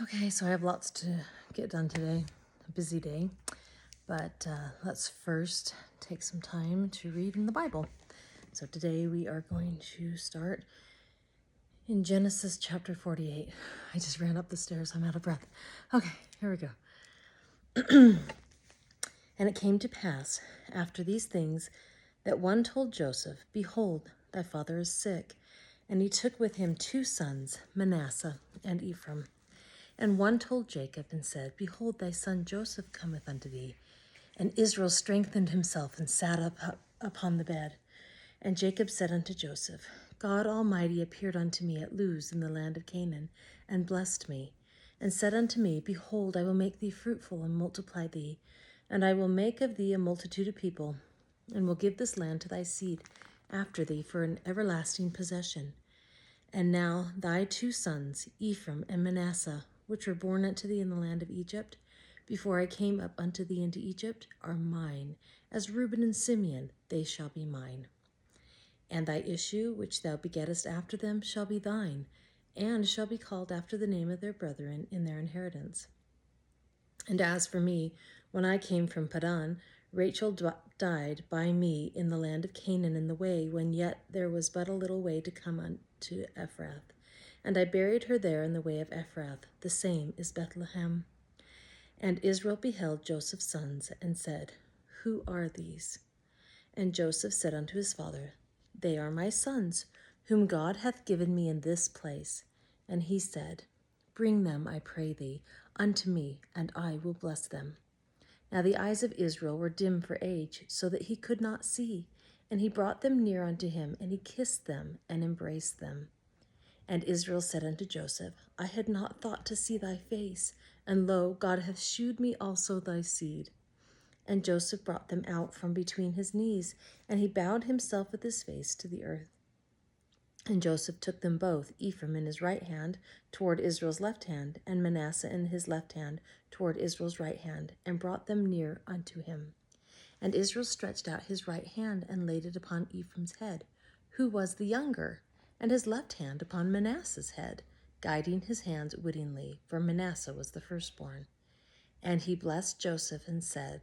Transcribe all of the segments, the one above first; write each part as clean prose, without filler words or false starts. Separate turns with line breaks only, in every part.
Okay, so I have lots to get done today. A busy day. But let's first take some time to read in the Bible. So today we are going to start in Genesis chapter 48. I just ran up the stairs. I'm out of breath. Okay, here we go. And it came to pass, after these things, that one told Joseph, Behold, thy father is sick. And he took with him 2 sons, Manasseh and Ephraim. And one told Jacob and said, Behold, thy son Joseph cometh unto thee. And Israel strengthened himself and sat up upon the bed. And Jacob said unto Joseph, God Almighty appeared unto me at Luz in the land of Canaan, and blessed me, and said unto me, Behold, I will make thee fruitful and multiply thee, and I will make of thee a multitude of people, and will give this land to thy seed after thee for an everlasting possession. And now thy 2 sons, Ephraim and Manasseh, which were born unto thee in the land of Egypt, before I came up unto thee into Egypt, are mine. As Reuben and Simeon, they shall be mine. And thy issue, which thou begettest after them, shall be thine, and shall be called after the name of their brethren in their inheritance. And as for me, when I came from Padan, Rachel died by me in the land of Canaan in the way, when yet there was but a little way to come unto Ephrath. And I buried her there in the way of Ephrath, the same is Bethlehem. And Israel beheld Joseph's sons, and said, Who are these? And Joseph said unto his father, They are my sons, whom God hath given me in this place. And he said, Bring them, I pray thee, unto me, and I will bless them. Now the eyes of Israel were dim for age, so that he could not see. And he brought them near unto him, and he kissed them, and embraced them. And Israel said unto Joseph, I had not thought to see thy face, and lo, God hath shewed me also thy seed. And Joseph brought them out from between his knees, and he bowed himself with his face to the earth. And Joseph took them both, Ephraim in his right hand toward Israel's left hand, and Manasseh in his left hand toward Israel's right hand, and brought them near unto him. And Israel stretched out his right hand and laid it upon Ephraim's head, who was the younger, and his left hand upon Manasseh's head, guiding his hands wittingly, for Manasseh was the firstborn. And he blessed Joseph and said,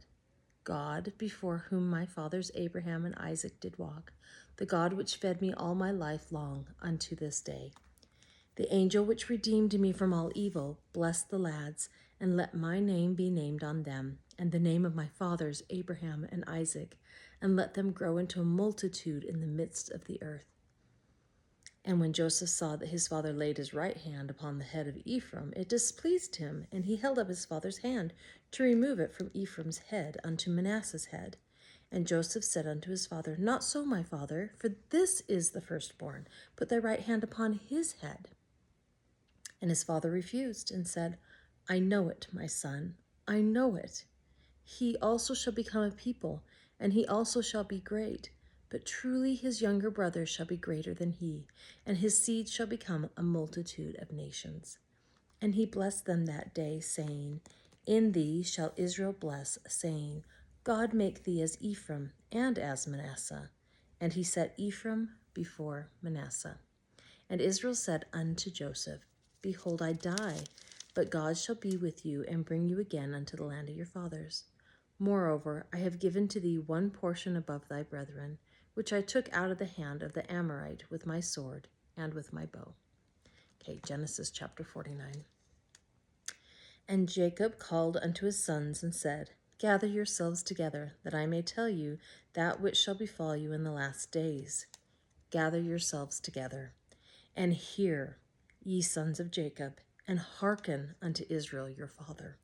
God, before whom my fathers Abraham and Isaac did walk, the God which fed me all my life long unto this day. The angel which redeemed me from all evil, bless the lads, and let my name be named on them, and the name of my fathers Abraham and Isaac, and let them grow into a multitude in the midst of the earth. And when Joseph saw that his father laid his right hand upon the head of Ephraim, it displeased him, and he held up his father's hand to remove it from Ephraim's head unto Manasseh's head. And Joseph said unto his father, Not so, my father, for this is the firstborn. Put thy right hand upon his head. And his father refused, and said, I know it, my son, I know it. He also shall become a people, and he also shall be great. But truly his younger brother shall be greater than he, and his seed shall become a multitude of nations. And he blessed them that day, saying, In thee shall Israel bless, saying, God make thee as Ephraim and as Manasseh. And he set Ephraim before Manasseh. And Israel said unto Joseph, Behold, I die, but God shall be with you, and bring you again unto the land of your fathers. Moreover, I have given to thee one portion above thy brethren, which I took out of the hand of the Amorite with my sword and with my bow. Okay, Genesis chapter 49. And Jacob called unto his sons and said, Gather yourselves together, that I may tell you that which shall befall you in the last days. Gather yourselves together, and hear, ye sons of Jacob, and hearken unto Israel your father.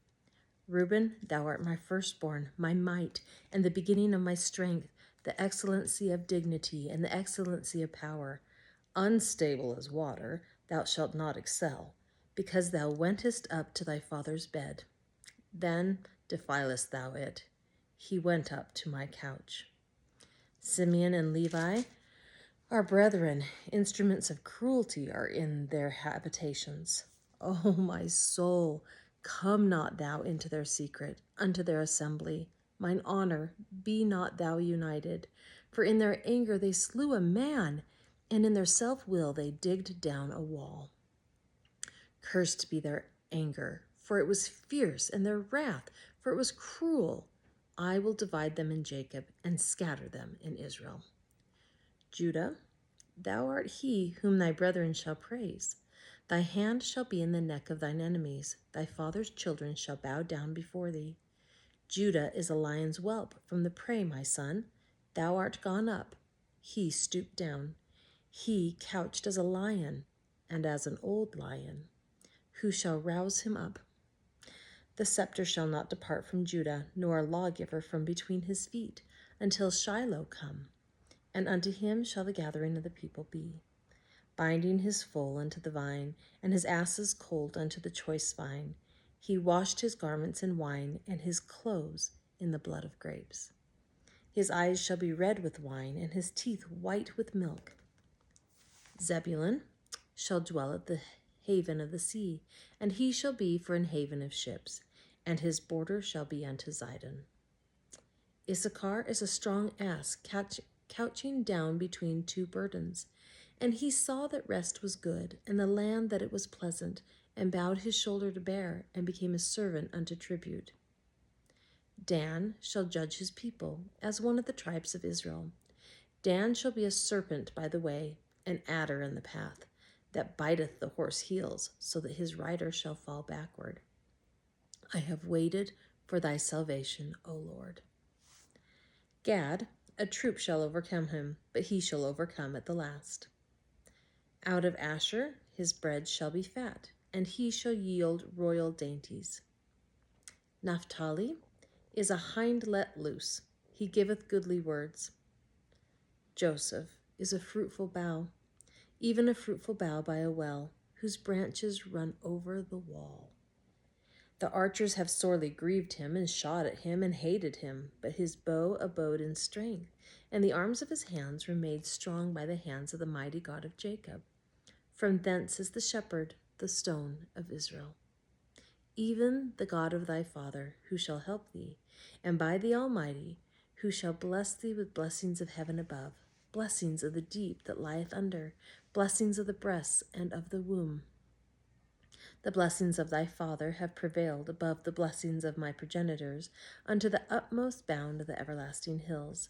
Reuben, thou art my firstborn, my might, and the beginning of my strength, the excellency of dignity, and the excellency of power. Unstable as water, thou shalt not excel, because thou wentest up to thy father's bed. Then defilest thou it. He went up to my couch. Simeon and Levi, our brethren, instruments of cruelty are in their habitations. O my soul, come not thou into their secret, unto their assembly. Mine honor, be not thou united. For in their anger they slew a man, and in their self-will they digged down a wall. Cursed be their anger, for it was fierce, and their wrath, for it was cruel. I will divide them in Jacob and scatter them in Israel. Judah, thou art he whom thy brethren shall praise. Thy hand shall be in the neck of thine enemies. Thy father's children shall bow down before thee. Judah is a lion's whelp from the prey, my son. Thou art gone up. He stooped down. He couched as a lion and as an old lion. Who shall rouse him up? The scepter shall not depart from Judah, nor a lawgiver from between his feet, until Shiloh come. And unto him shall the gathering of the people be, binding his foal unto the vine, and his ass's colt unto the choice vine. He washed his garments in wine, and his clothes in the blood of grapes. His eyes shall be red with wine, and his teeth white with milk. Zebulun shall dwell at the haven of the sea, and he shall be for an haven of ships, and his border shall be unto Zidon. Issachar is a strong ass, couching down between two burdens. And he saw that rest was good, and the land that it was pleasant, and bowed his shoulder to bear, and became a servant unto tribute. Dan shall judge his people, as one of the tribes of Israel. Dan shall be a serpent by the way, an adder in the path, that biteth the horse heels, so that his rider shall fall backward. I have waited for thy salvation, O Lord. Gad, a troop shall overcome him, but he shall overcome at the last. Out of Asher his bread shall be fat, and he shall yield royal dainties. Naphtali is a hind let loose, he giveth goodly words. Joseph is a fruitful bough, even a fruitful bough by a well, whose branches run over the wall. The archers have sorely grieved him, and shot at him, and hated him, but his bow abode in strength, and the arms of his hands were made strong by the hands of the mighty God of Jacob. From thence is the shepherd, the stone of Israel. Even the God of thy father, who shall help thee, and by the Almighty, who shall bless thee with blessings of heaven above, blessings of the deep that lieth under, blessings of the breasts and of the womb. The blessings of thy father have prevailed above the blessings of my progenitors unto the utmost bound of the everlasting hills.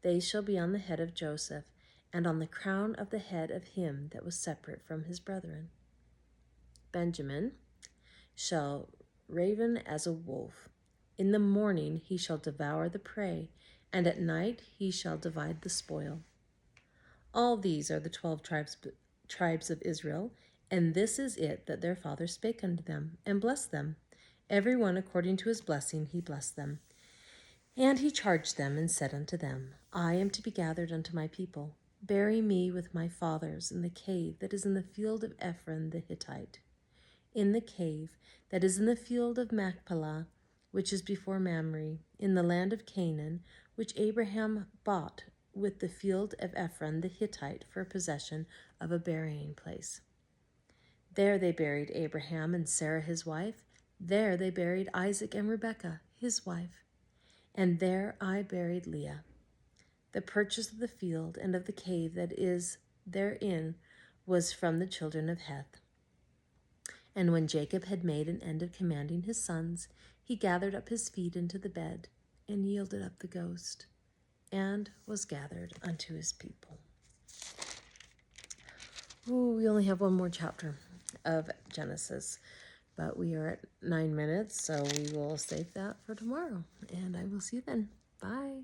They shall be on the head of Joseph, and on the crown of the head of him that was separate from his brethren. Benjamin shall raven as a wolf. In the morning he shall devour the prey, and at night he shall divide the spoil. All these are the 12 tribes of Israel, and this is it that their father spake unto them, and blessed them. Every one according to his blessing he blessed them. And he charged them, and said unto them, I am to be gathered unto my people. Bury me with my fathers in the cave that is in the field of Ephraim the Hittite, in the cave that is in the field of Machpelah, which is before Mamre, in the land of Canaan, which Abraham bought with the field of Ephraim the Hittite for possession of a burying place. There they buried Abraham and Sarah his wife. There they buried Isaac and Rebekah his wife. And there I buried Leah. The purchase of the field and of the cave that is therein was from the children of Heth. And when Jacob had made an end of commanding his sons, he gathered up his feet into the bed, and yielded up the ghost, and was gathered unto his people. Ooh, we only have one more chapter of Genesis, but we are at 9 minutes, so we will save that for tomorrow, and I will see you then. Bye.